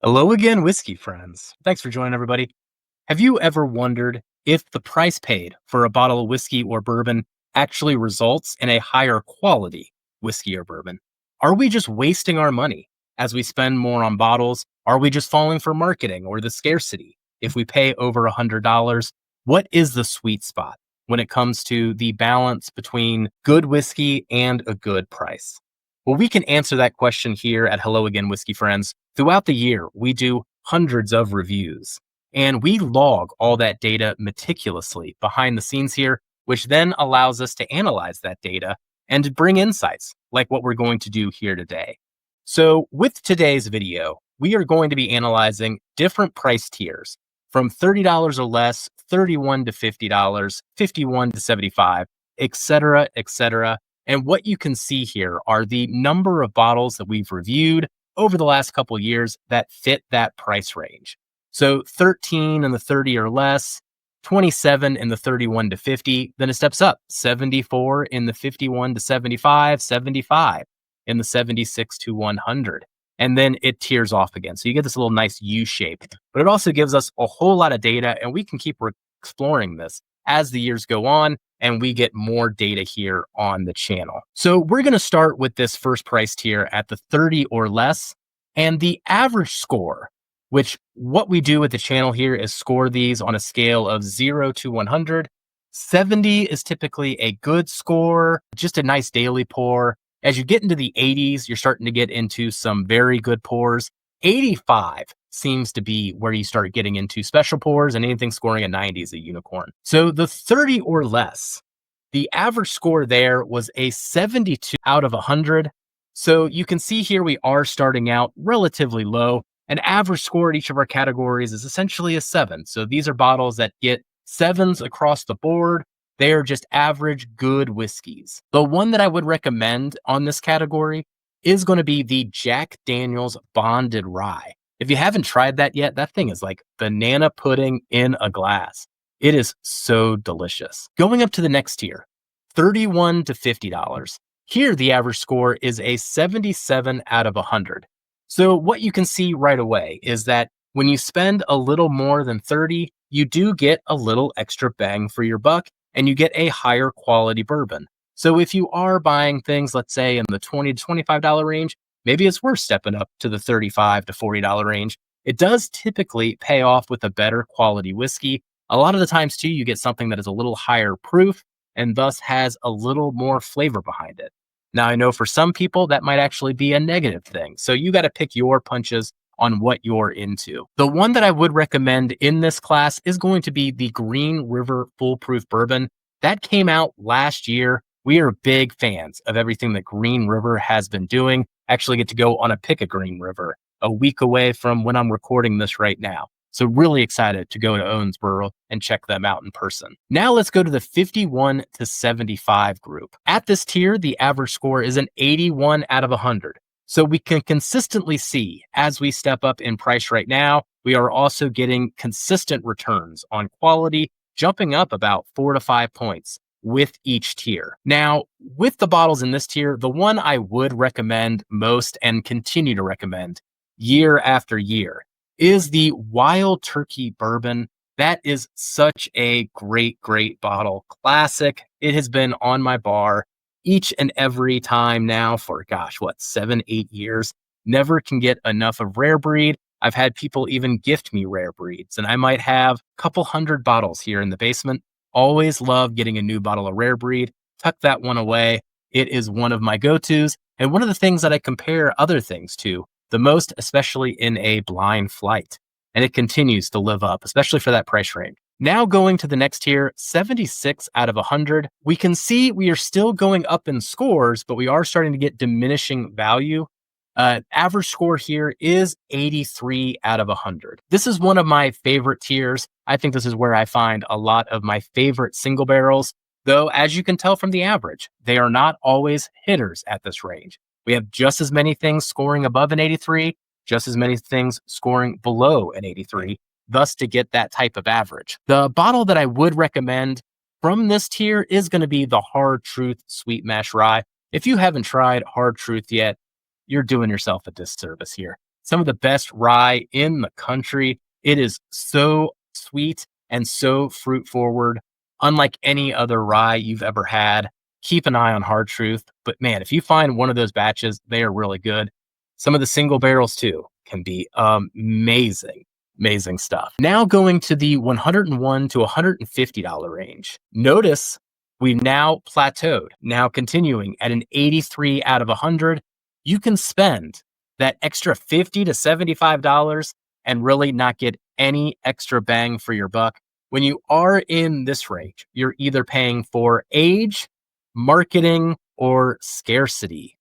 Hello again, whiskey friends. Thanks for joining, everybody. Have you ever wondered if the price paid for a bottle of whiskey or bourbon actually results in a higher quality whiskey or bourbon? Are we just wasting our money as we spend more on bottles? Are we just falling for marketing or the scarcity? If we pay over $100, what is the sweet spot when it comes to the balance between good whiskey and a good price? Well, we can answer that question here at Hello Again, Whiskey Friends. Throughout the year, we do hundreds of reviews and we log all that data meticulously behind the scenes here, which then allows us to analyze that data and to bring insights like what we're going to do here today. So, with today's video, we are going to be analyzing different price tiers from $30 or less, $31 to $50, $51 to $75, et cetera, et cetera. And what you can see here are the number of bottles that we've reviewed over the last couple of years that fit that price range. So 13 in the 30 or less, 27 in the 31 to 50, then it steps up, 74 in the 51 to 75, 75 in the 76 to 100. And then it tears off again. So you get this little nice U shape, but it also gives us a whole lot of data and we can keep exploring this as the years go on and we get more data here on the channel. So we're going to start with this first price tier at the 30 or less and the average score, which what we do with the channel here is score these on a scale of 0 to 100. 70 is typically a good score, just a nice daily pour. As you get into the 80s, you're starting to get into some very good pours. 85 seems to be where you start getting into special pours, and anything scoring a 90 is a unicorn. So the 30 or less, the average score there was a 72 out of 100. So you can see here we are starting out relatively low. An average score at each of our categories is essentially a 7. So these are bottles that get 7s across the board. They are just average good whiskeys. The one that I would recommend on this category is going to be the Jack Daniel's Bonded Rye. If you haven't tried that yet, that thing is like banana pudding in a glass. It is so delicious. Going up to the next tier, $31 to $50. Here, the average score is a 77 out of 100. So what you can see right away is that when you spend a little more than 30, you do get a little extra bang for your buck and you get a higher quality bourbon. So if you are buying things, let's say in the $20 to $25 range, maybe it's worth stepping up to the $35 to $40 range. It does typically pay off with a better quality whiskey. A lot of the times too, you get something that is a little higher proof and thus has a little more flavor behind it. Now, I know for some people that might actually be a negative thing. So you got to pick your punches on what you're into. The one that I would recommend in this class is going to be the Green River Foolproof Bourbon. That came out last year. We are big fans of everything that Green River has been doing. Actually get to go on a pick at Green River a week away from when I'm recording this right now. So really excited to go to Owensboro and check them out in person. Now let's go to the 51 to 75 group. At this tier, the average score is an 81 out of 100. So we can consistently see as we step up in price right now, we are also getting consistent returns on quality, jumping up about 4 to 5 points with each tier. Now, with the bottles in this tier, the one I would recommend most and continue to recommend year after year is the Wild Turkey Bourbon. That is such a great, great bottle. Classic. It has been on my bar each and every time now for, 7, 8 years. Never can get enough of Rare Breed. I've had people even gift me Rare Breeds, and I might have a couple hundred bottles here in the basement. Always love getting a new bottle of Rare Breed. Tuck that one away. It is one of my go-tos, and one of the things that I compare other things to the most, especially in a blind flight. And it continues to live up, especially for that price range. Now going to the next tier, 76 out of 100. We can see we are still going up in scores, but we are starting to get diminishing value. Average score here is 83 out of 100. This is one of my favorite tiers. I think this is where I find a lot of my favorite single barrels, though as you can tell from the average, they are not always hitters at this range. We have just as many things scoring above an 83, just as many things scoring below an 83, thus to get that type of average. The bottle that I would recommend from this tier is going to be the Hard Truth Sweet Mash Rye. If you haven't tried Hard Truth yet, you're doing yourself a disservice here. some of the best rye in the country. It is so sweet and so fruit forward, unlike any other rye you've ever had. Keep an eye on Hard Truth. But man, if you find one of those batches, they are really good. Some of the single barrels too can be amazing, amazing stuff. Now going to the $101 to $150 range. Notice we now plateaued, now continuing at an 83 out of 100. You can spend that extra $50 to $75 and really not get any extra bang for your buck. When you are in this range, you're either paying for age, marketing, or scarcity.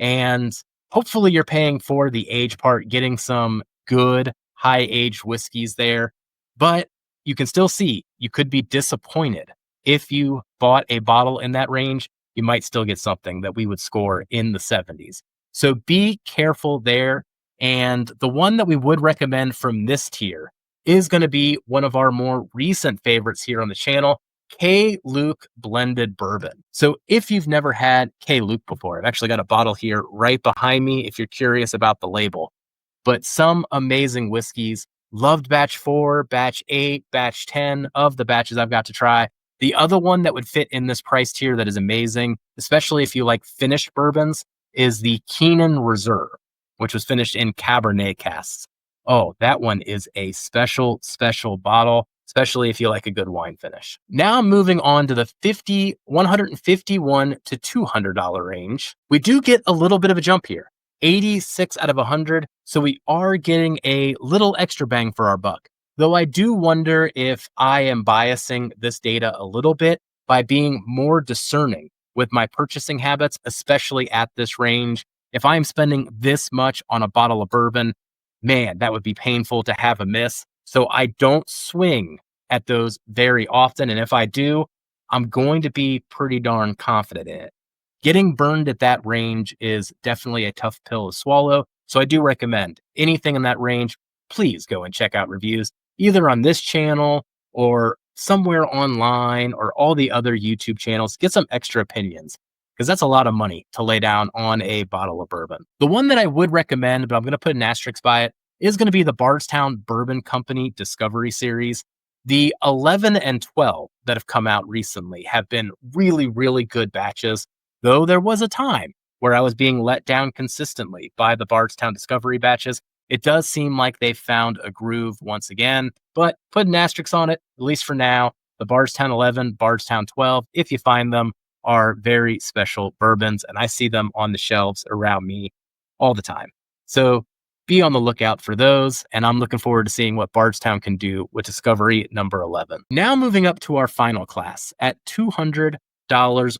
And hopefully you're paying for the age part, getting some good high aged whiskeys there. But you can still see you could be disappointed. If you bought a bottle in that range, you might still get something that we would score in the 70s. So be careful there. And the one that we would recommend from this tier is going to be one of our more recent favorites here on the channel, K. Luke Blended Bourbon. So if you've never had K. Luke before, I've actually got a bottle here right behind me if you're curious about the label. But some amazing whiskeys. Loved batch 4, batch 8, batch 10 of the batches I've got to try. The other one that would fit in this price tier that is amazing, especially if you like finished bourbons, is the Keenan Reserve, which was finished in Cabernet casks. Oh, that one is a special, special bottle, especially if you like a good wine finish. Now I'm moving on to the $151 to $200 range. We do get a little bit of a jump here, 86 out of 100. So we are getting a little extra bang for our buck. Though I do wonder if I am biasing this data a little bit by being more discerning with my purchasing habits, especially at this range. If I'm spending this much on a bottle of bourbon, man, that would be painful to have a miss. So I don't swing at those very often. And if I do, I'm going to be pretty darn confident in it. Getting burned at that range is definitely a tough pill to swallow. So I do recommend anything in that range, please go and check out reviews, either on this channel or somewhere online or all the other YouTube channels. Get some extra opinions because that's a lot of money to lay down on a bottle of bourbon. The one that I would recommend, but I'm going to put an asterisk by it, is going to be the Bardstown Bourbon Company Discovery Series. The 11 and 12 that have come out recently have been really, really good batches, though there was a time where I was being let down consistently by the Bardstown Discovery batches. It does seem like they've found a groove once again, but put an asterisk on it, at least for now. The Bardstown 11, Bardstown 12, if you find them, are very special bourbons, and I see them on the shelves around me all the time. So be on the lookout for those, and I'm looking forward to seeing what Bardstown can do with Discovery number 11. Now moving up to our final class at $200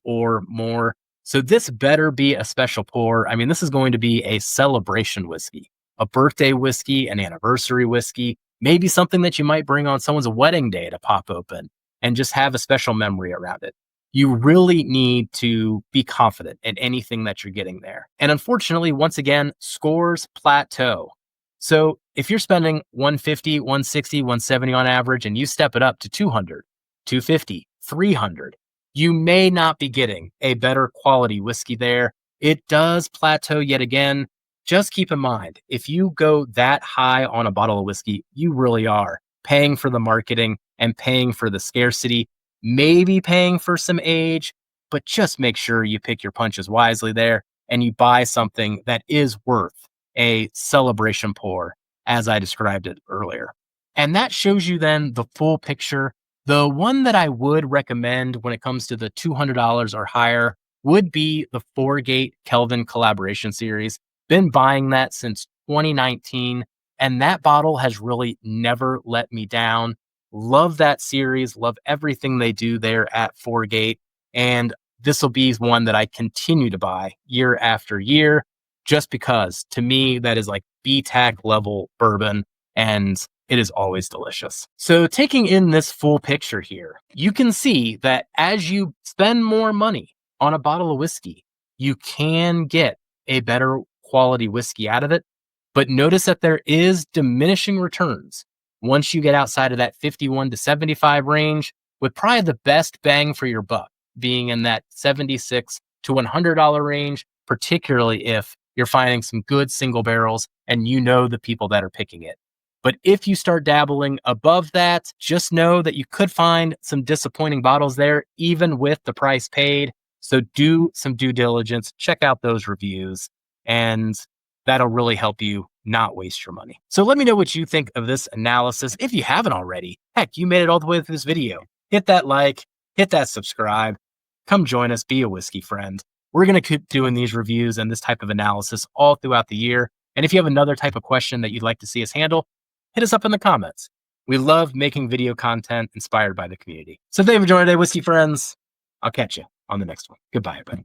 or more. So this better be a special pour. I mean, this is going to be a celebration whiskey, a birthday whiskey, an anniversary whiskey, maybe something that you might bring on someone's wedding day to pop open and just have a special memory around it. You really need to be confident in anything that you're getting there. And unfortunately, once again, scores plateau. So if you're spending 150, 160, 170 on average, and you step it up to 200, 250, 300, you may not be getting a better quality whiskey there. It does plateau yet again. Just keep in mind, if you go that high on a bottle of whiskey, you really are paying for the marketing and paying for the scarcity, maybe paying for some age, but just make sure you pick your punches wisely there and you buy something that is worth a celebration pour, as I described it earlier. And that shows you then the full picture. The one that I would recommend when it comes to the $200 or higher would be the 4-Gate Kelvin collaboration series. Been buying that since 2019, and that bottle has really never let me down. Love that series, love everything they do there at 4-Gate, and this will be one that I continue to buy year after year, just because to me that is like BTAC level bourbon, and it is always delicious. So taking in this full picture here, you can see that as you spend more money on a bottle of whiskey, you can get a better quality whiskey out of it. But notice that there is diminishing returns once you get outside of that 51 to 75 range, with probably the best bang for your buck being in that $76 to $100 range, particularly if you're finding some good single barrels and you know the people that are picking it. But if you start dabbling above that, just know that you could find some disappointing bottles there, even with the price paid. So do some due diligence, check out those reviews, and that'll really help you not waste your money. So let me know what you think of this analysis. If you haven't already, heck, you made it all the way through this video. Hit that like, hit that subscribe, come join us, be a whiskey friend. We're going to keep doing these reviews and this type of analysis all throughout the year. And if you have another type of question that you'd like to see us handle, hit us up in the comments. We love making video content inspired by the community. So thank you for joining today, whiskey friends. I'll catch you on the next one. Goodbye, everybody.